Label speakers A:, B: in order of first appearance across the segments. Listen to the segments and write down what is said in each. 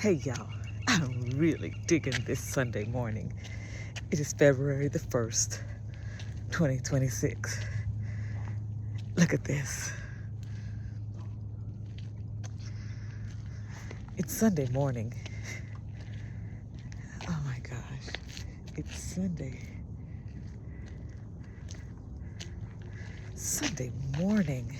A: Hey y'all, I'm really digging this Sunday morning. It is February the 1st, 2026. Look at this. It's Sunday morning. Oh my gosh, it's Sunday. Sunday morning.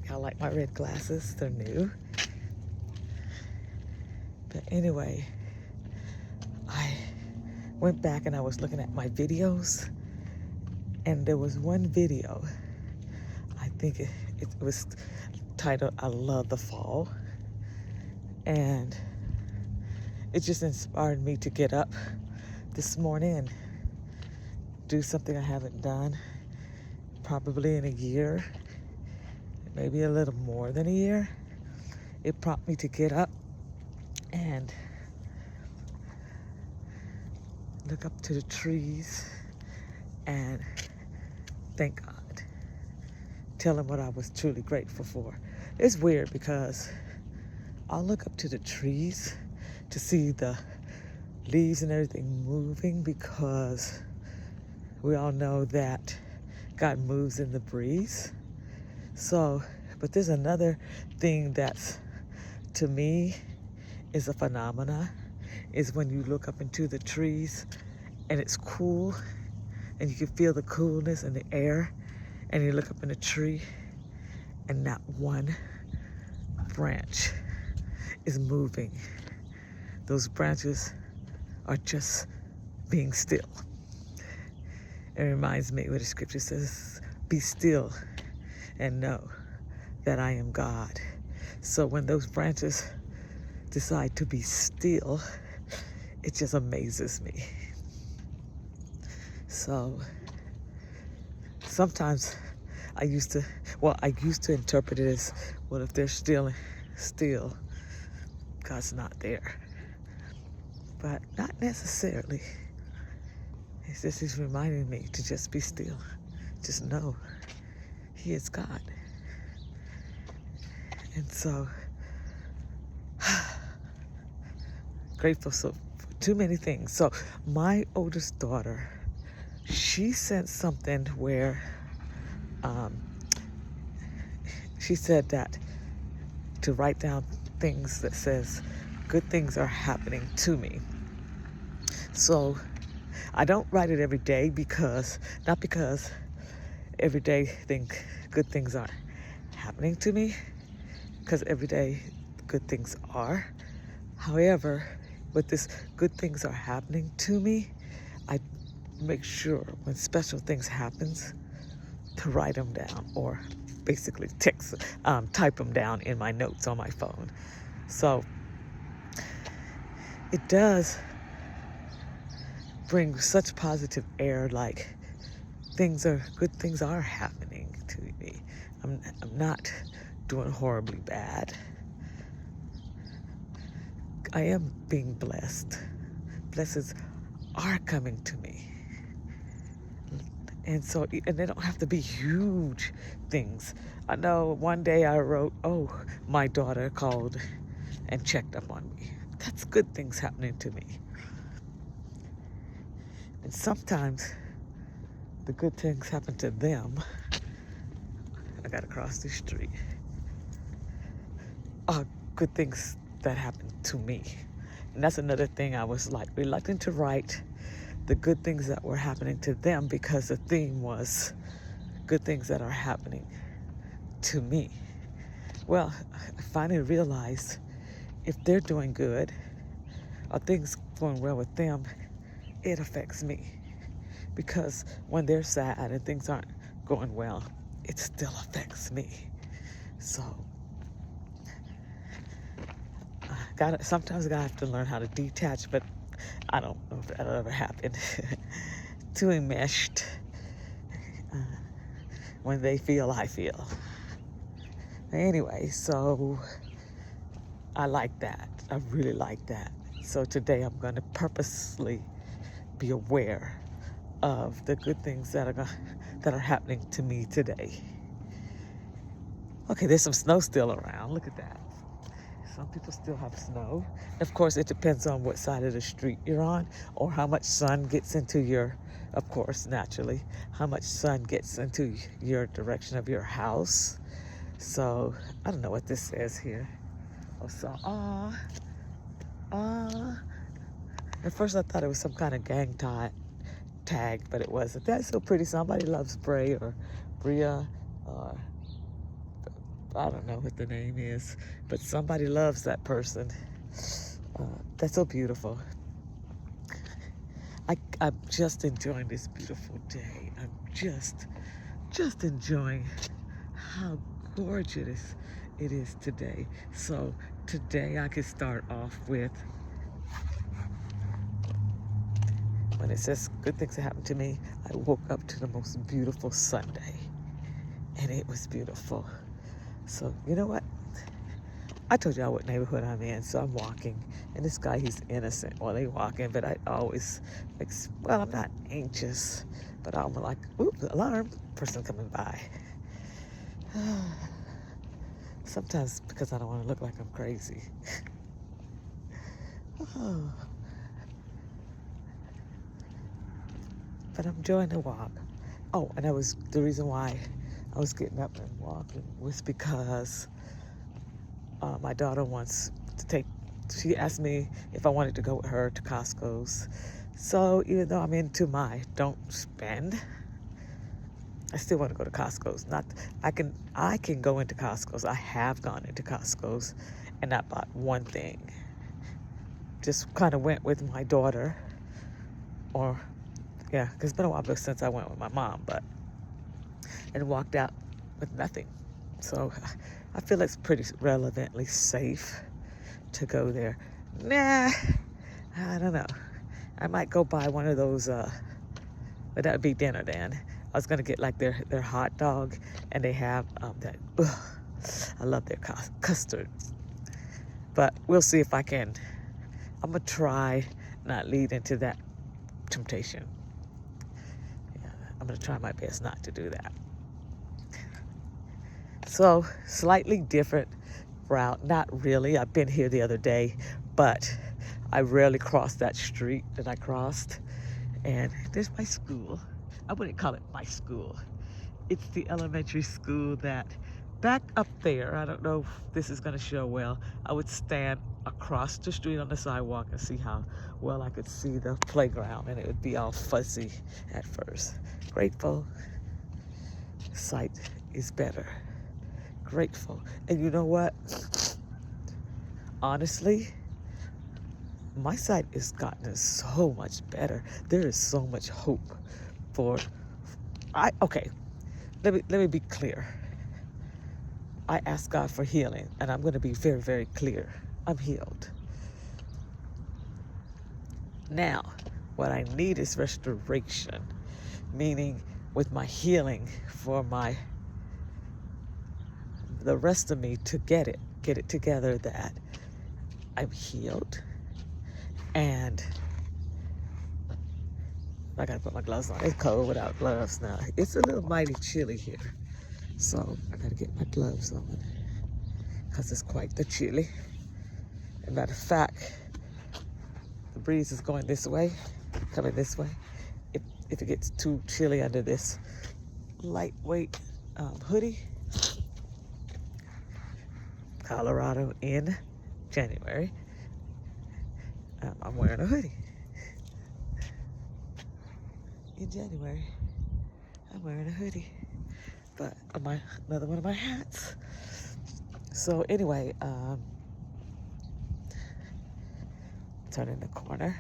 A: Y'all like my red glasses? They're new. But anyway, I went back and I was looking at my videos, and there was one video. I think it was titled "I Love the Fall," and it just inspired me to get up this morning and do something I haven't done probably in a year, maybe a little more than a year. It prompted me to get up and look up to the trees and thank God. Tell him what I was truly grateful for. It's weird because I'll look up to the trees to see the leaves and everything moving, because we all know that God moves in the breeze. So, but there's another thing that's, to me, is a phenomena, is when you look up into the trees and it's cool and you can feel the coolness in the air, and you look up in a tree and not one branch is moving. Those branches are just being still. It reminds me what the scripture says, be still and know that I am God. So when those branches decide to be still, it just amazes me. So sometimes I used to interpret it as, well, if they're still, God's not there. But not necessarily. It's just he's reminding me to just be still. Just know he is God. And so, grateful for too many things. So my oldest daughter, she sent something where she said that to write down things that says good things are happening to me. So I don't write it every day, not because every day good things are happening to me, because every day good things are. However, with this good things are happening to me, I make sure when special things happens to write them down, or basically type them down in my notes on my phone. So it does bring such positive air, like good things are happening to me. I'm not doing horribly bad. I am being blessed. Blessings are coming to me. And so, and they don't have to be huge things. I know one day I wrote, my daughter called and checked up on me. That's good things happening to me. And sometimes the good things happen to them. I gotta cross the street. Are good things that happen to me. And that's another thing I was like reluctant to write the good things that were happening to them, because the theme was good things that are happening to me. Well, I finally realized if they're doing good or things going well with them, it affects me. Because when they're sad and things aren't going well, it still affects me. So sometimes I have to learn how to detach, but I don't know if that'll ever happen. Too enmeshed. When they feel, I feel. Anyway, so I like that. I really like that. So today I'm going to purposely be aware of the good things that are happening to me today. Okay, there's some snow still around. Look at that. Some people still have snow. Of course, it depends on what side of the street you're on or how much sun gets into your, of course, naturally, how much sun gets into your direction of your house. So, I don't know what this says here. Oh, so, at first I thought it was some kind of gang tag, but it wasn't. That's so pretty. Somebody loves Bray or Bria, or I don't know what the name is, but somebody loves that person. That's so beautiful. I'm just enjoying this beautiful day. I'm just enjoying how gorgeous it is today. So today I could start off with, when it says good things that happened to me, I woke up to the most beautiful Sunday, and it was beautiful. So you know what? I told y'all what neighborhood I'm in, so I'm walking, and this guy, he's innocent while he's walking, but I always, well, I'm not anxious, but I'm like, oop, alarm, person coming by. Sometimes because I don't want to look like I'm crazy. But I'm enjoying the walk. Oh, and that was the reason why I was getting up and walking was because my daughter wants to she asked me if I wanted to go with her to Costco's. So even though I'm into my don't spend, I still want to go to Costco's. I can go into Costco's. I have gone into Costco's and not bought one thing. Just kind of went with my daughter, or yeah, because it's been a while since I went with my mom, and walked out with nothing. So I feel it's pretty relevantly safe to go there. Nah, I don't know. I might go buy one of those, but that would be dinner then. I was gonna get like their hot dog, and they have that. I love their custard. But we'll see if I can. I'm gonna try not lead into that temptation. Yeah, I'm gonna try my best not to do that. So slightly different route. Not really. I've been here the other day, but I rarely cross that street that I crossed. And there's my school. I wouldn't call it my school. It's the elementary school that back up there, I don't know if this is going to show well, I would stand across the street on the sidewalk and see how well I could see the playground, and it would be all fuzzy at first. Grateful. Sight is better. Grateful. And you know what? Honestly, my sight has gotten so much better. There is so much hope for okay, let me be clear. I ask God for healing, and I'm going to be very, very clear. I'm healed. Now, what I need is restoration, meaning with my healing for the rest of me to get it together that I'm healed, and I gotta put my gloves on. It's cold without gloves now. It's a little mighty chilly here, so I gotta get my gloves on because it's quite the chilly. As a matter of fact, the breeze is going this way, coming this way. If it gets too chilly under this lightweight hoodie, Colorado in January, I'm wearing a hoodie. In January, I'm wearing a hoodie, but another one of my hats. So anyway, turning the corner.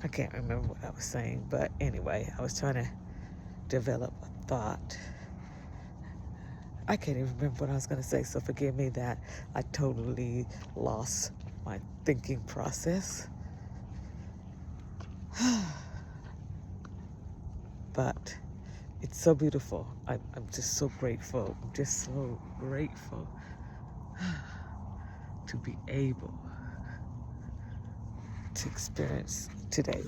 A: I can't remember what I was saying, but anyway, I was trying to develop a thought. I can't even remember what I was going to say, so forgive me that I totally lost my thinking process. But it's so beautiful. I'm just so grateful. I'm just so grateful to be able to experience today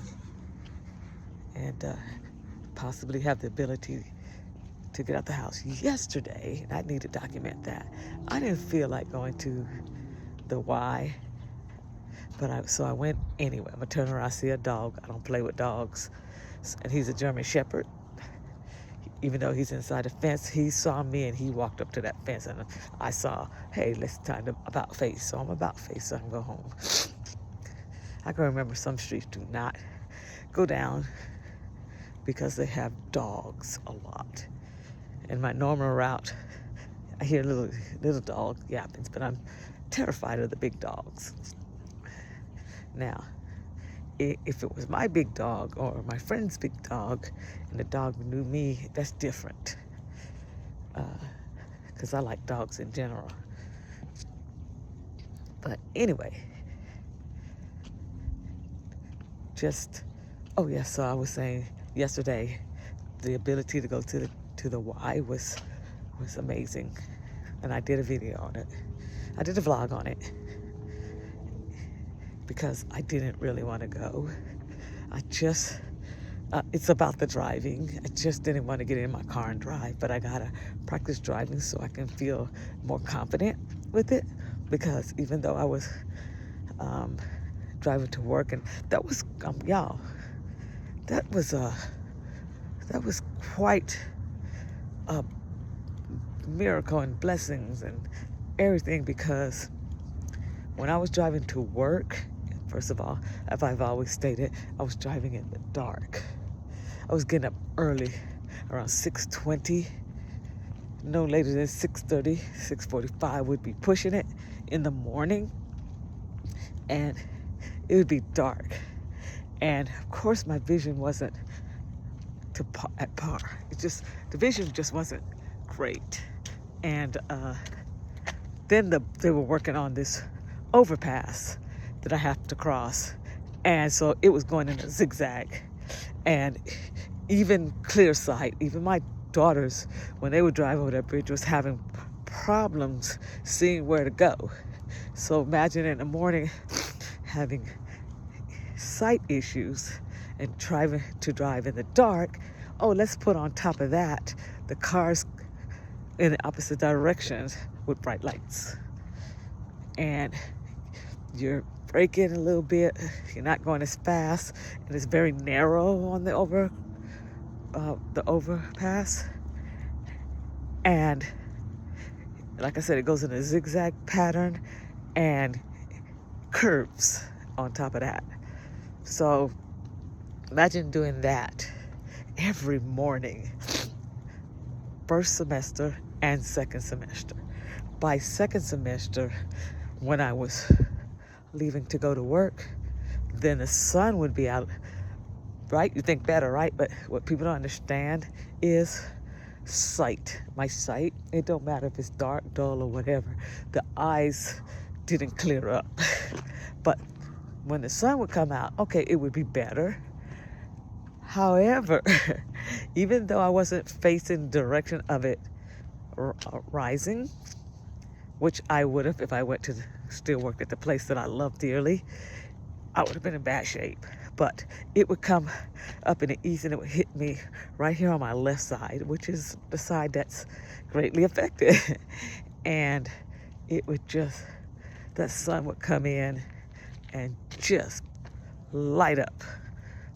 A: and possibly have the ability to get out the house yesterday, and I need to document that. I didn't feel like going to the Y, so I went anyway. I'm gonna turn around, I see a dog. I don't play with dogs, and he's a German Shepherd. Even though he's inside a fence, he saw me and he walked up to that fence, and I saw, hey, let's time to about face. So I'm about face, so I can go home. I can remember some streets do not go down because they have dogs a lot. In my normal route, I hear little dog yappings, but I'm terrified of the big dogs. Now, if it was my big dog or my friend's big dog and the dog knew me, that's different. Because I like dogs in general. But anyway, so I was saying yesterday, the ability to go to the Y was amazing. And I did a video on it. I did a vlog on it because I didn't really want to go. It's about the driving. I just didn't want to get in my car and drive, but I gotta practice driving so I can feel more confident with it, because even though I was driving to work, and that was, y'all, that was quite a miracle and blessings and everything, because when I was driving to work, first of all, as I've always stated, I was driving in the dark. I was getting up early, around 6:20, no later than 6:30, 6:45 would be pushing it in the morning, and it would be dark. And of course my vision wasn't at par. The vision just wasn't great. And then they were working on this overpass that I have to cross, and so it was going in a zigzag. And even clear sight, even my daughters, when they would drive over that bridge, was having problems seeing where to go. So imagine in the morning having sight issues and trying to drive in the dark. Oh, let's put on top of that the cars in the opposite directions with bright lights. And you're braking a little bit, you're not going as fast, and it's very narrow on the overpass. And like I said, it goes in a zigzag pattern and curves on top of that. So imagine doing that every morning, first semester and second semester. By second semester, when I was leaving to go to work, then the sun would be out, right? You think better, right? But what people don't understand is sight. My sight, it don't matter if it's dark, dull, or whatever. The eyes didn't clear up. But when the sun would come out, okay, it would be better. However, even though I wasn't facing the direction of it rising, which I would have if I went to still worked at the place that I love dearly, I would have been in bad shape. But it would come up in the east and it would hit me right here on my left side, which is the side that's greatly affected. And it would that sun would come in and just light up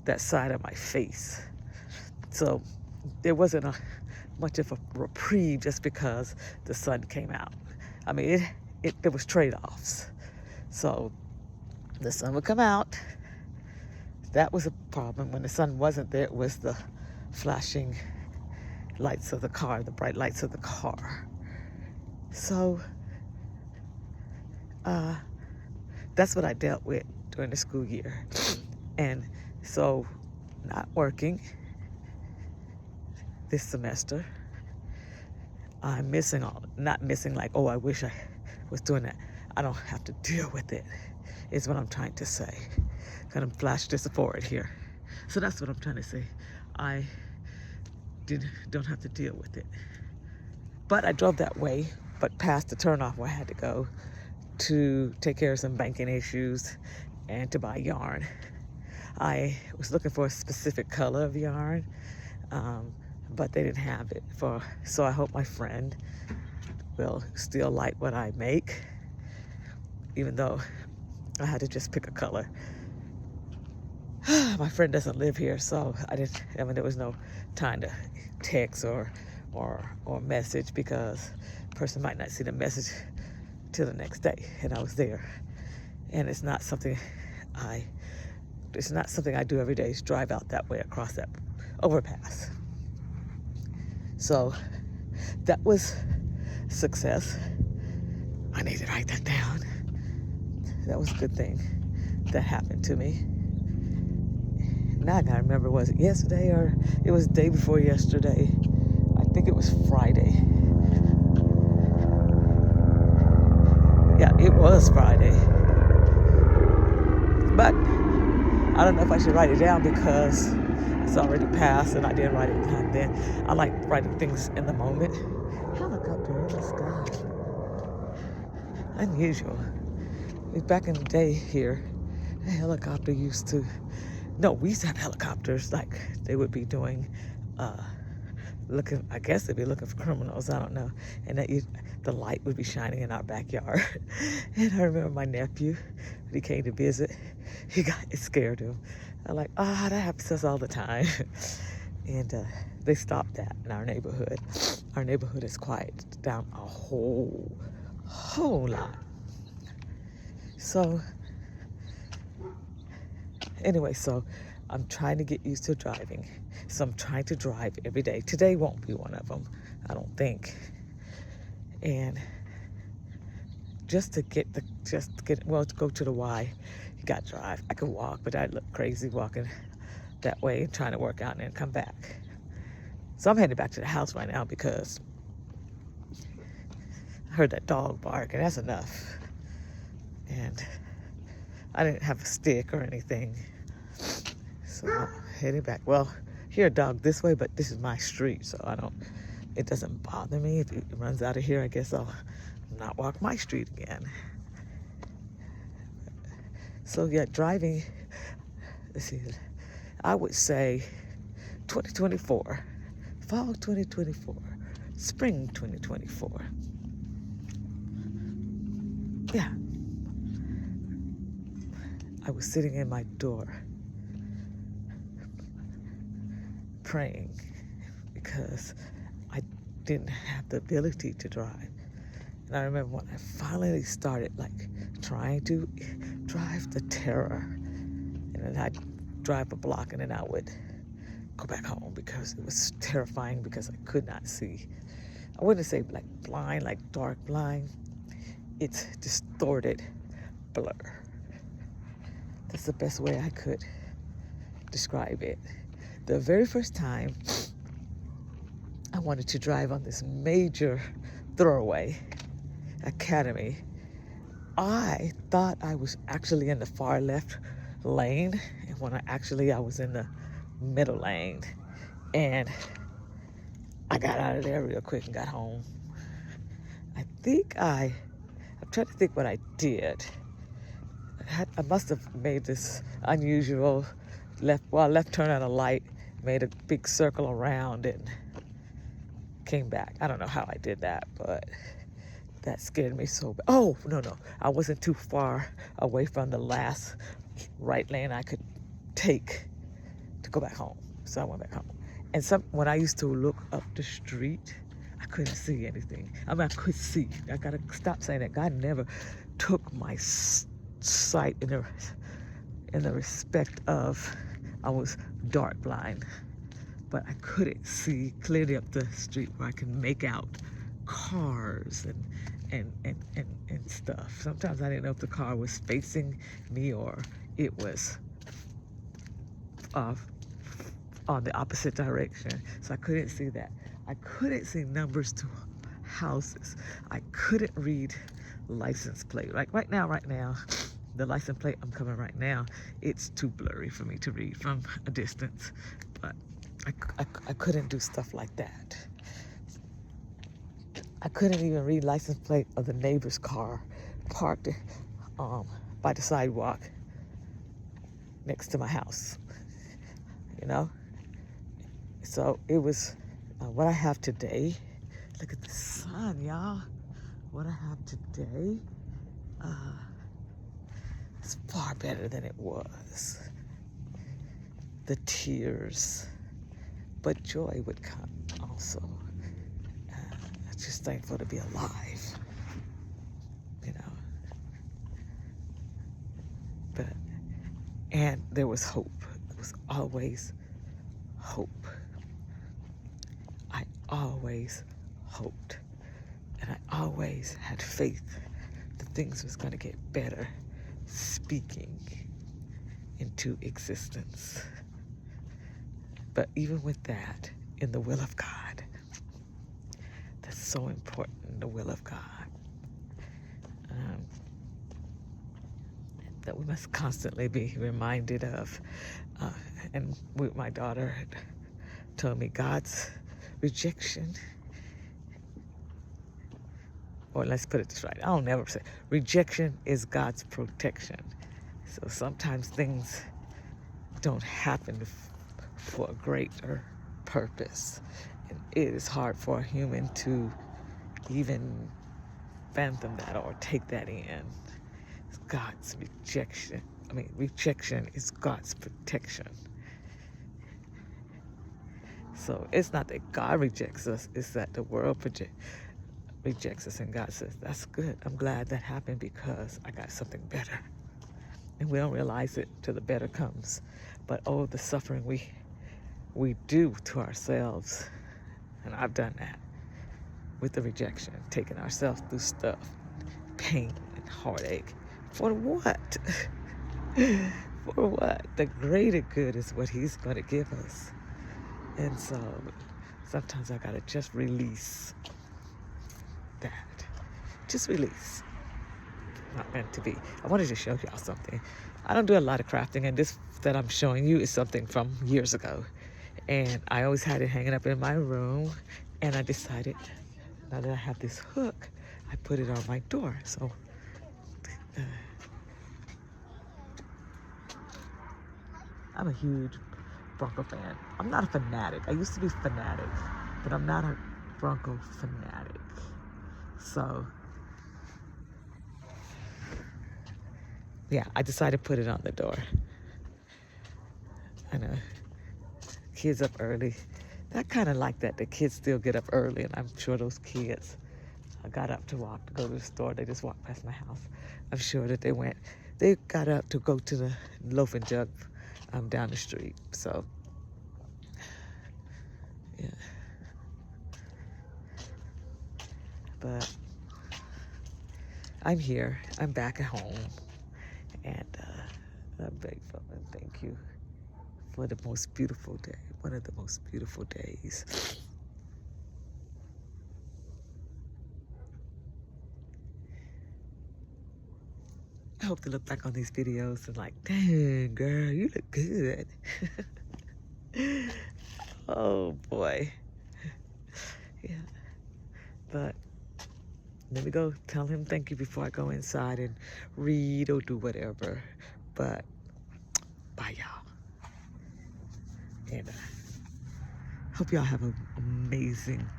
A: that side of my face. So there wasn't much of a reprieve just because the sun came out. I mean, there was trade-offs. So the sun would come out. That was a problem. When the sun wasn't there, it was the flashing lights of the car, the bright lights of the car. So that's what I dealt with during the school year. And so not working this semester, I'm missing not missing like, oh, I wish I was doing that. I don't have to deal with it, is what I'm trying to say. Kind of flash this forward here. So that's what I'm trying to say. I don't have to deal with it. But I drove that way, but past the turnoff where I had to go to take care of some banking issues and to buy yarn. I was looking for a specific color of yarn. but they didn't have it. So I hope my friend will still like what I make, even though I had to just pick a color. My friend doesn't live here, so there was no time to text or message, because the person might not see the message till the next day, and I was there. And it's not something I do every day, is drive out that way across that overpass. So that was success. I need to write that down. That was a good thing that happened to me. Now I gotta remember, was it yesterday or it was the day before yesterday? I think it was Friday. Yeah, it was Friday. But I don't know if I should write it down because it's already passed and I didn't write it down then. I like writing things in the moment. Helicopter in the sky. Unusual. Back in the day here, a helicopter we used to have helicopters, like they would be doing, I guess they'd be looking for criminals, I don't know. And the light would be shining in our backyard. And I remember my nephew, when he came to visit, it scared him. I'm like, that happens to us all the time. And they stopped that in our neighborhood. Our neighborhood is quiet down a whole lot. So anyway, so I'm trying to get used to driving. So I'm trying to drive every day. Today won't be one of them, I don't think. And to go to the Y, you got to drive. I could walk, but I'd look crazy walking that way and trying to work out and then come back. So I'm headed back to the house right now because I heard that dog bark, and that's enough. And I didn't have a stick or anything. So I'm heading back. Well, hear a dog this way, but this is my street, so it doesn't bother me. If it runs out of here, I guess I'll not walk my street again. So yeah, driving, let's see, I would say 2024, fall 2024, spring 2024. Yeah. I was sitting in my door praying because I didn't have the ability to drive. And I remember when I finally started trying to drive, the terror. And then I'd drive a block and then I would go back home because it was terrifying because I could not see. I wouldn't say blind, dark blind. It's distorted blur. That's the best way I could describe it. The very first time I wanted to drive on this major thoroughway, Academy, I thought I was actually in the far left lane, and when I was in the middle lane. And I got out of there real quick and got home. I'm trying to think what I did. I must have made this unusual left turn at a light, made a big circle around and came back. I don't know how I did that, but that scared me so bad. Oh, no. I wasn't too far away from the last right lane I could take to go back home. So I went back home. And when I used to look up the street, I couldn't see anything. I could see. I gotta stop saying that. God never took my sight in the respect of I was dark blind, but I couldn't see clearly up the street where I could make out cars and stuff. Sometimes I didn't know if the car was facing me or it was on the opposite direction. So I couldn't see that. I couldn't see numbers to houses. I couldn't read license plate. Like right now, the license plate I'm coming right now, it's too blurry for me to read from a distance. But I couldn't do stuff like that. I couldn't even read license plate of the neighbor's car parked by the sidewalk next to my house, So it was What I have today, look at the sun, y'all. What I have today is far better than it was. The tears, but joy would come also. I'm just thankful to be alive, you know. And there was hope. There was always hope. I always hoped, and I always had faith that things was going to get better, speaking into existence. But even with that, in the will of God, that's so important, the will of God, that we must constantly be reminded of. And my daughter told me God's rejection, or let's put it this right, I don't never say, rejection is God's protection. So sometimes things don't happen for a greater purpose. And it is hard for a human to even fathom that or take that in. It's God's rejection. Rejection is God's protection. So it's not that God rejects us, it's that the world rejects us, and God says, that's good. I'm glad that happened because I got something better. And we don't realize it till the better comes. But oh, the suffering we do to ourselves. And I've done that with the rejection, taking ourselves through stuff, pain and heartache. For what? For what? The greater good is what He's going to give us. And so sometimes I got to just release that. Just release. Not meant to be. I wanted to show y'all something. I don't do a lot of crafting, and this that I'm showing you is something from years ago. And I always had it hanging up in my room, and I decided, now that I have this hook, I put it on my door. So I'm a huge Bronco fan. I'm not a fanatic. I used to be fanatic, but I'm not a Bronco fanatic. So yeah, I decided to put it on the door. I know, kids up early. I kind of like that. The kids still get up early, and I'm sure those kids got up to go to the store. They just walked past my house. I'm sure that they got up to go to the Loaf and Jug down the street. So, yeah. But I'm here. I'm back at home. And I'm grateful and thank you for the most beautiful day, one of the most beautiful days. I hope to look back on these videos and like, dang, girl, you look good. Oh, boy. Yeah. But let me go tell him thank you before I go inside and read or do whatever. But bye, y'all. And hope y'all have an amazing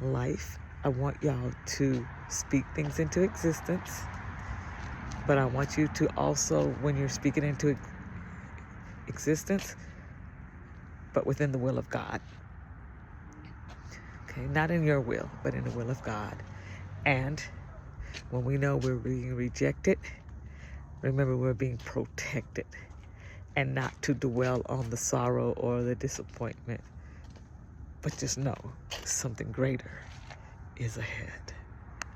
A: life. I want y'all to speak things into existence. But I want you to also, when you're speaking into existence, but within the will of God. Okay, not in your will, but in the will of God. And when we know we're being rejected, remember we're being protected, and not to dwell on the sorrow or the disappointment, but just know something greater is ahead.